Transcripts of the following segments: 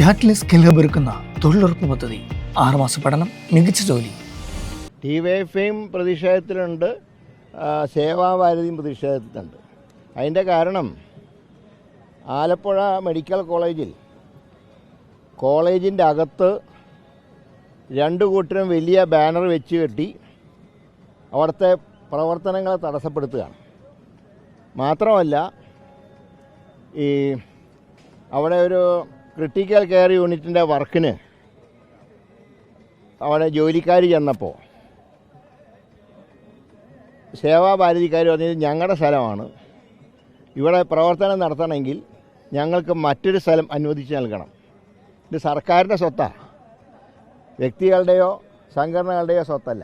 ക്യാറ്റ്ലിസ് കിലബൊരുക്കുന്ന തൊഴിലുറപ്പ് പദ്ധതി 6 മാസ പഠനം, മികച്ച ജോലി. ഡിവൈഎഫ്ഐയും പ്രതിഷേധത്തിലുണ്ട്, സേവാഭാരതിയും പ്രതിഷേധത്തിലുണ്ട്. അതിൻ്റെ കാരണം ആലപ്പുഴ മെഡിക്കൽ കോളേജിൻ്റെ അകത്ത് രണ്ടു കൂട്ടരും വലിയ ബാനർ വെച്ച് കെട്ടി അവിടുത്തെ പ്രവർത്തനങ്ങളെ തടസ്സപ്പെടുത്തുകയാണ്. മാത്രമല്ല, ഈ അവിടെ ഒരു ക്രിട്ടിക്കൽ കെയർ യൂണിറ്റിൻ്റെ വർക്കിന് അവിടെ ജോലിക്കാർ ചെന്നപ്പോൾ സേവാഭാരതിക്കാർ പറഞ്ഞത് ഞങ്ങളുടെ സ്ഥലമാണ്, ഇവിടെ പ്രവർത്തനം നടത്തണമെങ്കിൽ ഞങ്ങൾക്ക് മറ്റൊരു സ്ഥലം അനുവദിച്ച് നൽകണം. ഇത് സർക്കാരിൻ്റെ സ്വത്താണ്, വ്യക്തികളുടെയോ സംഘടനകളുടെയോ സ്വത്തല്ല.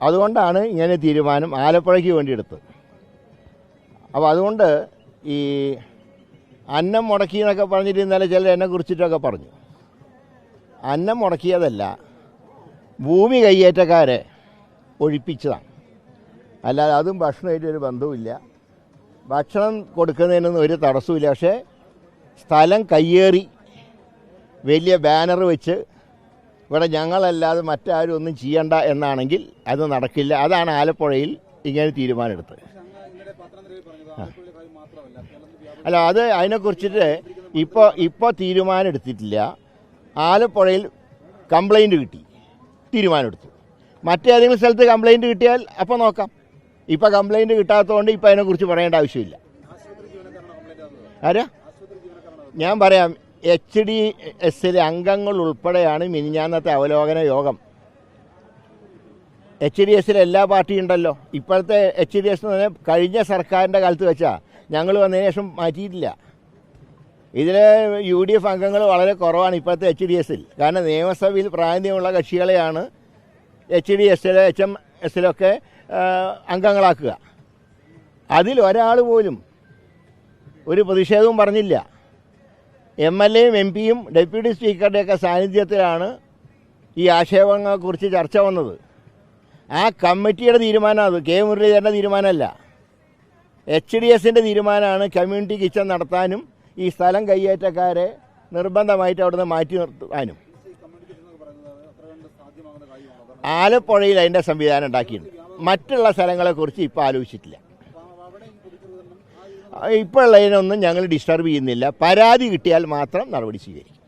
അതുകൊണ്ടാണ് ഇങ്ങനെ തീരുമാനം ആലപ്പുഴയ്ക്ക് വേണ്ടി എടുത്തത്. അപ്പോൾ അതുകൊണ്ട് ഈ അന്നം മുടക്കി എന്നൊക്കെ പറഞ്ഞിട്ട് ഇന്നലെ ചിലർ എന്നെ കുറിച്ചിട്ടൊക്കെ പറഞ്ഞു. അന്നം മുടക്കിയതല്ല, ഭൂമി കയ്യേറ്റക്കാരെ ഒഴിപ്പിച്ചതാണ്. അല്ലാതെ അതും ഭക്ഷണമായിട്ട് ഒരു ബന്ധവുമില്ല, ഭക്ഷണം കൊടുക്കുന്നതിനൊന്നും ഒരു തടസ്സമില്ല. പക്ഷേ സ്ഥലം കയ്യേറി വലിയ ബാനർ വെച്ച് ഇവിടെ ഞങ്ങളല്ലാതെ മറ്റാരും ഒന്നും ചെയ്യണ്ട എന്നാണെങ്കിൽ അത് നടക്കില്ല. അതാണ് ആലപ്പുഴയിൽ ഇങ്ങനെ തീരുമാനമെടുത്തത്. അല്ല, അത് അതിനെക്കുറിച്ചിട്ട് ഇപ്പോൾ തീരുമാനം എടുത്തിട്ടില്ല. ആലപ്പുഴയിൽ കംപ്ലൈൻറ്റ് കിട്ടി, തീരുമാനമെടുത്തു. മറ്റേതെങ്കിലും സ്ഥലത്ത് കംപ്ലൈൻറ്റ് കിട്ടിയാൽ അപ്പോൾ നോക്കാം. ഇപ്പോൾ കംപ്ലൈൻറ്റ് കിട്ടാത്തതുകൊണ്ട് ഇപ്പോൾ അതിനെക്കുറിച്ച് പറയേണ്ട ആവശ്യമില്ല. ആരാ? ഞാൻ പറയാം, HDSലെ അംഗങ്ങൾ ഉൾപ്പെടെയാണ് മിനിഞ്ഞാന്നത്തെ അവലോകന യോഗം. HDSലെ എല്ലാ പാർട്ടിയും ഉണ്ടല്ലോ. ഇപ്പോഴത്തെ HDS എന്ന് പറഞ്ഞാൽ കഴിഞ്ഞ സർക്കാരിൻ്റെ കാലത്ത് വെച്ചാൽ ഞങ്ങൾ വന്നതിന് ശേഷം മാറ്റിയിട്ടില്ല. ഇതിൽ UDF അംഗങ്ങൾ വളരെ കുറവാണ് ഇപ്പോഴത്തെ HDSൽ. കാരണം നിയമസഭയിൽ പ്രാതിനിധ്യമുള്ള കക്ഷികളെയാണ് HDSലെ HMSലൊക്കെ അംഗങ്ങളാക്കുക. അതിൽ ഒരാൾ പോലും ഒരു പ്രതിഷേധവും പറഞ്ഞില്ല. MLAയും MP യും ഡെപ്യൂട്ടി സ്പീക്കറുടെയൊക്കെ സാന്നിധ്യത്തിലാണ് ഈ ആക്ഷേപങ്ങളെക്കുറിച്ച് ചർച്ച വന്നത്. ആ കമ്മിറ്റിയുടെ തീരുമാനം, അത് കെ മുരളീധരൻ്റെ തീരുമാനമല്ല, HDSൻ്റെ തീരുമാനമാണ് കമ്മ്യൂണിറ്റി കിച്ചൺ നടത്താനും ഈ സ്ഥലം കയ്യേറ്റക്കാരെ നിർബന്ധമായിട്ട് അവിടുന്ന് മാറ്റി നിർത്താനും. ആലപ്പുഴയിൽ അതിൻ്റെ സംവിധാനം ഉണ്ടാക്കിയിട്ടുണ്ട്. മറ്റുള്ള സ്ഥലങ്ങളെക്കുറിച്ച് ഇപ്പോൾ ആലോചിച്ചിട്ടില്ല. ഇപ്പോൾ ഉള്ളതിനൊന്നും ഞങ്ങൾ ഡിസ്റ്റർബ് ചെയ്യുന്നില്ല. പരാതി കിട്ടിയാൽ മാത്രം നടപടി സ്വീകരിക്കും.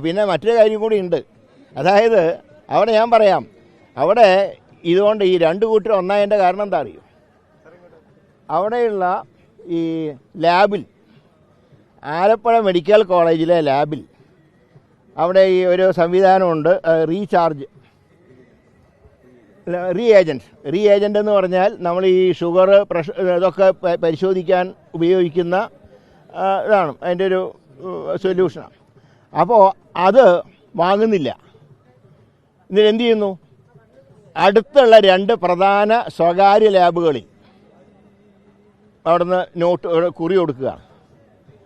പിന്നെ മറ്റൊരു കാര്യം കൂടി ഉണ്ട്. അതായത് അവിടെ ഞാൻ പറയാം, അവിടെ ഇതുകൊണ്ട് ഈ രണ്ടു കൂട്ടർ ഒന്നായതിൻ്റെ കാരണം എന്താ അറിയോ? അവിടെയുള്ള ഈ ലാബിൽ, ആലപ്പുഴ മെഡിക്കൽ കോളേജിലെ ലാബിൽ അവിടെ ഈ ഒരു സംവിധാനമുണ്ട്, റീഏജൻറ്റ് എന്ന് പറഞ്ഞാൽ നമ്മൾ ഈ ഷുഗർ, പ്രഷർ ഇതൊക്കെ പരിശോധിക്കാൻ ഉപയോഗിക്കുന്ന ഇതാണ് അതിൻ്റെ ഒരു സൊല്യൂഷനാണ്. അപ്പോൾ അത് വാങ്ങുന്നില്ല. എന്നിട്ട് എന്ത് ചെയ്യുന്നു? അടുത്തുള്ള 2 പ്രധാന സ്വകാര്യ ലാബുകളിൽ അവിടുന്ന് കുറി കൊടുക്കുകയാണ്,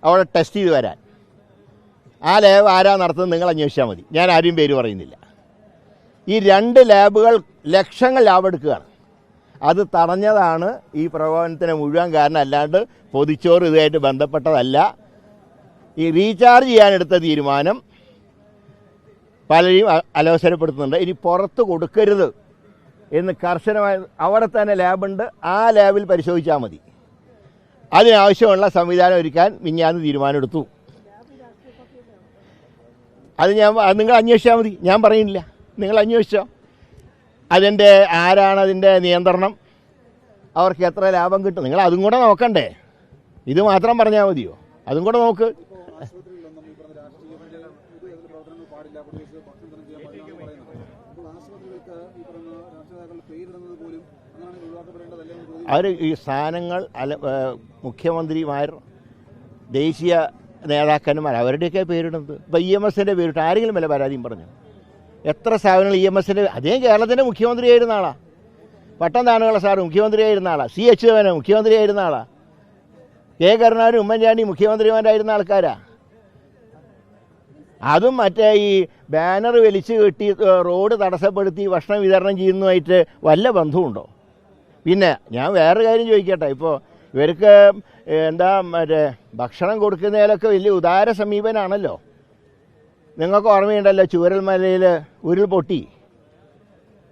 അവിടെ ടെസ്റ്റ് ചെയ്ത് വരാൻ. ആ ലാബ് ആരാ നടത്തുന്നത് നിങ്ങൾ അന്വേഷിച്ചാൽ മതി, ഞാൻ ആരും പേര് പറയുന്നില്ല. ഈ 2 ലാബുകൾ ലക്ഷങ്ങൾ ലാഭെടുക്കുകയാണ്. അത് തടഞ്ഞതാണ് ഈ പ്രകോപനത്തിന് മുഴുവൻ കാരണം, അല്ലാണ്ട് പൊതിച്ചോറ് ഇതുമായിട്ട് ബന്ധപ്പെട്ടതല്ല. ഈ റീചാർജ് ചെയ്യാനെടുത്ത തീരുമാനം പലരെയും അലോസരപ്പെടുത്തുന്നുണ്ട്. ഇനി പുറത്ത് കൊടുക്കരുത് എന്ന് കർശനമായി, അവിടെ തന്നെ ലാബുണ്ട്, ആ ലാബിൽ പരിശോധിച്ചാൽ മതി. അതിനാവശ്യമുള്ള സംവിധാനം ഒരുക്കാൻ മിഞ്ഞാന്ന് തീരുമാനമെടുത്തു. അത് നിങ്ങൾ അന്വേഷിച്ചാൽ മതി, ഞാൻ പറയുന്നില്ല, നിങ്ങൾ അന്വേഷിച്ചോ. അതിൻ്റെ ആരാണ് അതിൻ്റെ നിയന്ത്രണം, അവർക്ക് എത്ര ലാഭം കിട്ടും, നിങ്ങൾ അതും കൂടെ നോക്കണ്ടേ. ഇത് മാത്രം പറഞ്ഞാൽ മതിയോ? അതും കൂടെ നോക്ക്. അവർ ഈ സ്ഥാനങ്ങൾ മുഖ്യമന്ത്രിമാർ, ദേശീയ നേതാക്കന്മാർ, അവരുടെയൊക്കെ പേരിടുന്നത്. ഇപ്പോൾ EMSൻ്റെ പേരിട്ട് ആരെങ്കിലും വല്ല പരാതിയും പറഞ്ഞു? എത്ര സ്ഥാപനങ്ങൾ EMSൻ്റെ, അദ്ദേഹം കേരളത്തിൻ്റെ മുഖ്യമന്ത്രിയായിരുന്ന ആളാണ്. പട്ടം താണുള്ള സാറ് മുഖ്യമന്ത്രിയായിരുന്ന ആളാണ്. CH ദേവൻ മുഖ്യമന്ത്രിയായിരുന്ന ആളാണ്. കെ കരുണാകരൻ, ഉമ്മൻചാണ്ടി മുഖ്യമന്ത്രിമാരായിരുന്ന ആൾക്കാരാ. അതും മറ്റേ ഈ ബാനർ വലിച്ചു കെട്ടി റോഡ് തടസ്സപ്പെടുത്തി ഭക്ഷണം വിതരണം ചെയ്യുന്നതുമായിട്ട് വല്ല ബന്ധവുമുണ്ടോ? പിന്നെ ഞാൻ വേറൊരു കാര്യം ചോദിക്കട്ടെ. ഇപ്പോൾ ഇവർക്ക് എന്താ മറ്റേ ഭക്ഷണം കൊടുക്കുന്നതിലൊക്കെ വലിയ ഉദാര സമീപനാണല്ലോ. നിങ്ങൾക്ക് ഓർമ്മയുണ്ടല്ലോ, ചൂരൽമലയിൽ ഉരുൾപൊട്ടി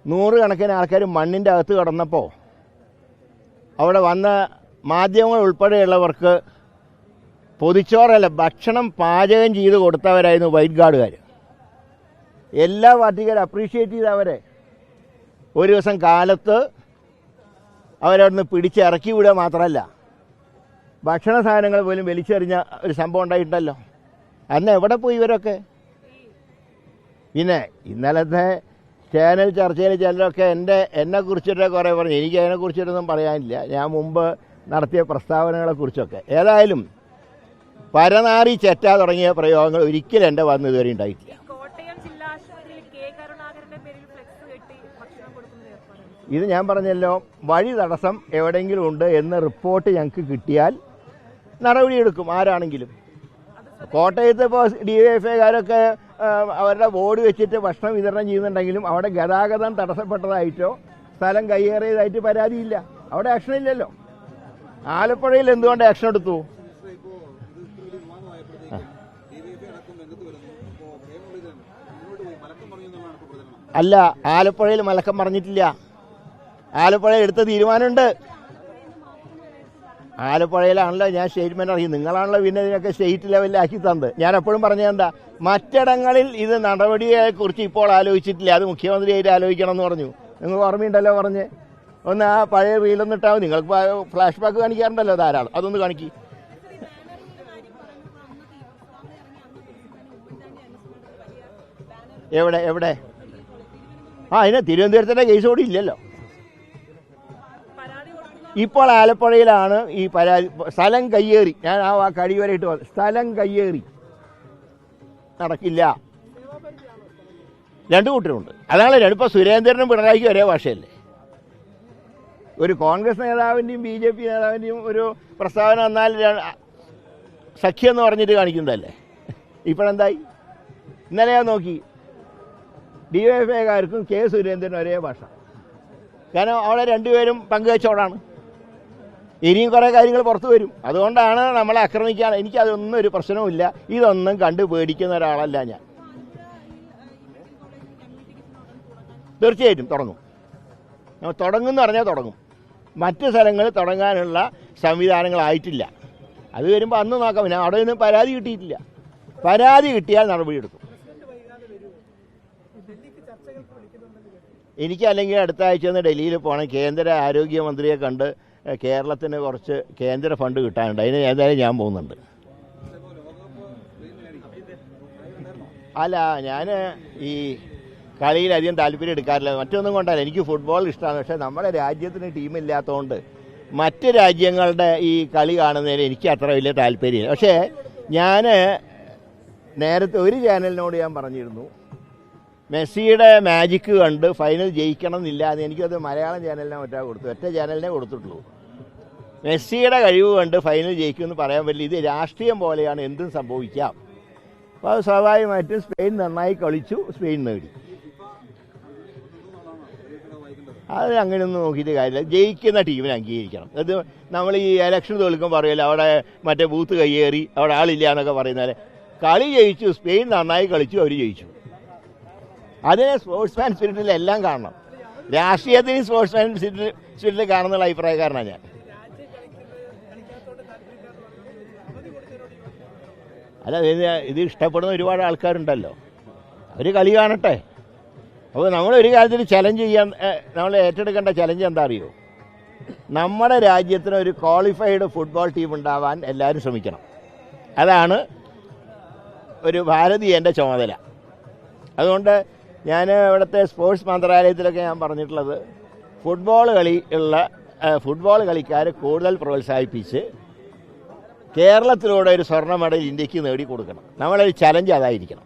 100 കണക്കിന് ആൾക്കാർ മണ്ണിൻ്റെ അകത്ത് കിടന്നപ്പോൾ അവിടെ വന്ന മാധ്യമങ്ങൾ ഉൾപ്പെടെയുള്ളവർക്ക് പൊതിച്ചോറല്ല, ഭക്ഷണം പാചകം ചെയ്ത് കൊടുത്തവരായിരുന്നു വൈറ്റ് ഗാർഡുകാർ. എല്ലാ പാർട്ടിക്കാരും അപ്രീഷിയേറ്റ് ചെയ്ത അവരെ. ഒരു ദിവസം കാലത്ത് അവരവിടുന്ന് പിടിച്ചിറക്കി വിടുക മാത്രമല്ല, ഭക്ഷണ സാധനങ്ങൾ പോലും വലിച്ചെറിഞ്ഞ ഒരു സംഭവം ഉണ്ടായിട്ടുണ്ടല്ലോ. അന്ന് എവിടെ പോയി ഇവരൊക്കെ? പിന്നെ ഇന്നലത്തെ ചാനൽ ചർച്ചയിൽ ചിലരൊക്കെ എന്നെക്കുറിച്ചിട്ട് കുറേ പറഞ്ഞു. എനിക്ക് അതിനെക്കുറിച്ചിട്ടൊന്നും പറയാനില്ല, ഞാൻ മുമ്പ് നടത്തിയ പ്രസ്താവനകളെക്കുറിച്ചൊക്കെ. ഏതായാലും പരനാറി ചെറ്റ തുടങ്ങിയ പ്രയോഗങ്ങൾ ഒരിക്കലും എൻ്റെ വന്ന് ഇതുവരെ ഉണ്ടായിട്ടില്ല. ഇത് ഞാൻ പറഞ്ഞല്ലോ, വഴി തടസ്സം എവിടെയെങ്കിലും ഉണ്ട് എന്ന് റിപ്പോർട്ട് ഞങ്ങൾക്ക് കിട്ടിയാൽ നടപടിയെടുക്കും, ആരാണെങ്കിലും. കോട്ടയത്ത് ഇപ്പോൾ DYFIക്കാരൊക്കെ അവരുടെ ബോർഡ് വെച്ചിട്ട് ഭക്ഷണം വിതരണം ചെയ്യുന്നുണ്ടെങ്കിലും അവിടെ ഗതാഗതം തടസ്സപ്പെട്ടതായിട്ടോ സ്ഥലം കയ്യേറിയതായിട്ട് പരാതിയില്ല, അവിടെ ആക്ഷൻ ഇല്ലല്ലോ. ആലപ്പുഴയിൽ എന്തുകൊണ്ട് ആക്ഷൻ എടുത്തു? അല്ല, ആലപ്പുഴയിൽ മലക്കം പറഞ്ഞിട്ടില്ല. ആലപ്പുഴയിൽ എടുത്ത തീരുമാനമുണ്ട്. ആലപ്പുഴയിലാണല്ലോ ഞാൻ സ്റ്റേറ്റ്മെന്റ് അറിയും. നിങ്ങളാണല്ലോ പിന്നെ ഇതിനൊക്കെ സ്റ്റേറ്റ് ലെവലിലാക്കി തന്നത്. ഞാൻ എപ്പോഴും പറഞ്ഞതെന്താ, മറ്റിടങ്ങളിൽ ഇത് നടപടിയെക്കുറിച്ച് ഇപ്പോൾ ആലോചിച്ചിട്ടില്ല, അത് മുഖ്യമന്ത്രിയായിട്ട് ആലോചിക്കണം എന്ന് പറഞ്ഞു. നിങ്ങൾ ഓർമ്മയുണ്ടല്ലോ പറഞ്ഞ്. ഒന്ന് ആ പഴയ റീലൊന്നും ഇട്ടാൽ മതി. നിങ്ങൾക്ക് ഫ്ലാഷ് ബാക്ക് കാണിക്കാറുണ്ടല്ലോ ധാരാളം, അതൊന്ന് കാണിക്കി. എവിടെ എവിടെ? അതിന് തിരുവനന്തപുരത്തിൻ്റെ കേസ് കൂടി ഇല്ലല്ലോ. ഇപ്പോൾ ആലപ്പുഴയിലാണ് ഈ പരാതി. സ്ഥലം കയ്യേറി, ഞാൻ ആ കടി വരെ ഇട്ട് പറഞ്ഞു, സ്ഥലം കയ്യേറി നടക്കില്ല. രണ്ടു കൂട്ടരുണ്ട്. അതാണ് ഇപ്പോൾ സുരേന്ദ്രനും പിണറായിക്കും ഒരേ ഭാഷയല്ലേ. ഒരു കോൺഗ്രസ് നേതാവിൻ്റെയും BJP നേതാവിൻ്റെയും ഒരു പ്രസ്താവന വന്നാൽ സഖ്യം എന്ന് പറഞ്ഞിട്ട് കാണിക്കുന്നതല്ലേ. ഇപ്പോഴെന്തായി? ഇന്നലെ ഞാൻ നോക്കി, DYFIക്കാർക്കും സുരേന്ദ്രനും ഒരേ ഭാഷ. കാരണം അവിടെ രണ്ടുപേരും പങ്കുവെച്ചോടാണ്. ഇനിയും കുറേ കാര്യങ്ങൾ പുറത്തു വരും. അതുകൊണ്ടാണ് നമ്മളെ ആക്രമിക്കാൻ. എനിക്കതൊന്നും ഒരു പ്രശ്നവുമില്ല. ഇതൊന്നും കണ്ടു പേടിക്കുന്ന ഒരാളല്ല ഞാൻ. തീർച്ചയായിട്ടും തുടങ്ങും. തുടങ്ങുമെന്ന് പറഞ്ഞാൽ തുടങ്ങും. മറ്റ് സ്ഥലങ്ങളിൽ തുടങ്ങാനുള്ള സംവിധാനങ്ങളായിട്ടില്ല. അത് വരുമ്പോൾ അന്ന് നോക്കാം. പിന്നെ അവിടെ നിന്ന് പരാതി കിട്ടിയിട്ടില്ല. പരാതി കിട്ടിയാൽ നടപടിയെടുക്കും. എനിക്ക് അല്ലെങ്കിൽ അടുത്ത ആഴ്ച ഒന്ന് ഡൽഹിയിൽ പോകണം. കേന്ദ്ര ആരോഗ്യമന്ത്രിയെ കണ്ട് കേരളത്തിന് കുറച്ച് കേന്ദ്ര ഫണ്ട് കിട്ടാനുണ്ട്. അതിന് ഏതായാലും ഞാൻ പോകുന്നുണ്ട്. അല്ല, ഞാൻ ഈ കളിയിൽ അധികം താല്പര്യം എടുക്കാറില്ല. മറ്റൊന്നും കൊണ്ടല്ല, എനിക്ക് ഫുട്ബോൾ ഇഷ്ടമാണ്. പക്ഷേ നമ്മുടെ രാജ്യത്തിന് ടീമില്ലാത്തതുകൊണ്ട് മറ്റ് രാജ്യങ്ങളുടെ ഈ കളി കാണുന്നതിന് എനിക്ക് അത്ര വലിയ താല്പര്യമില്ല. പക്ഷേ ഞാൻ നേരത്തെ ഒരു ചാനലിനോട് ഞാൻ പറഞ്ഞിരുന്നു, മെസ്സിയുടെ മാജിക്ക് കണ്ട് ഫൈനൽ ജയിക്കണം എന്നില്ല എന്ന്. എനിക്കത് മലയാളം ചാനലിനെ മറ്റാ കൊടുത്തു, ഒറ്റ ചാനലിനെ കൊടുത്തിട്ടുള്ളൂ. മെസ്സിയുടെ കഴിവ് കണ്ട് ഫൈനൽ ജയിക്കുമെന്ന് പറയാൻ പറ്റില്ല. ഇത് രാഷ്ട്രീയം പോലെയാണ്, എന്തും സംഭവിക്കാം. അപ്പോൾ അത് സ്വാഭാവികമായിട്ടും സ്പെയിൻ നന്നായി കളിച്ചു, സ്പെയിൻ നേടി. അത് അങ്ങനെയൊന്നും നോക്കിയിട്ട് കാര്യമില്ല. ജയിക്കുന്ന ടീമിനെ അംഗീകരിക്കണം. അത് നമ്മൾ ഈ ഇലക്ഷൻ തോൽക്കുമ്പോൾ പറയുമല്ലോ, അവിടെ മറ്റേ ബൂത്ത് കയ്യേറി അവിടെ ആളില്ല എന്നൊക്കെ പറയുന്നത്. കളി ജയിച്ചു, സ്പെയിൻ നന്നായി കളിച്ചു, അവർ ജയിച്ചു. അതിനെ സ്പോർട്സ്മാൻ സ്പിരിറ്റിൽ എല്ലാം കാണണം. രാഷ്ട്രീയത്തിന് സ്പോർട്സ്മാൻ സ്പിരിറ്റിൽ കാണുന്നുള്ള അഭിപ്രായക്കാരനാണ് ഞാൻ. അല്ല, ഇത് ഇഷ്ടപ്പെടുന്ന ഒരുപാട് ആൾക്കാരുണ്ടല്ലോ, അവർ കളി കാണട്ടെ. അപ്പോൾ നമ്മളൊരു കാര്യത്തിൽ ചലഞ്ച് ചെയ്യാൻ, നമ്മൾ ഏറ്റെടുക്കേണ്ട ചലഞ്ച് എന്താ അറിയോ? നമ്മുടെ രാജ്യത്തിന് ഒരു ക്വാളിഫൈഡ് ഫുട്ബോൾ ടീം ഉണ്ടാവാൻ എല്ലാവരും ശ്രമിക്കണം. അതാണ് ഒരു ഭാരതീയൻ്റെ ചുമതല. അതുകൊണ്ട് ഞാൻ ഇവിടുത്തെ സ്പോർട്സ് മന്ത്രാലയത്തിലൊക്കെ ഞാൻ പറഞ്ഞിട്ടുള്ളത്, ഫുട്ബോൾ കളിക്കാരെ കൂടുതൽ പ്രോത്സാഹിപ്പിച്ച് കേരളത്തിലൂടെ ഒരു സ്വർണ്ണ മെഡൽ ഇന്ത്യക്ക് നേടിക്കൊടുക്കണം. നമ്മളൊരു ചലഞ്ച് അതായിരിക്കണം.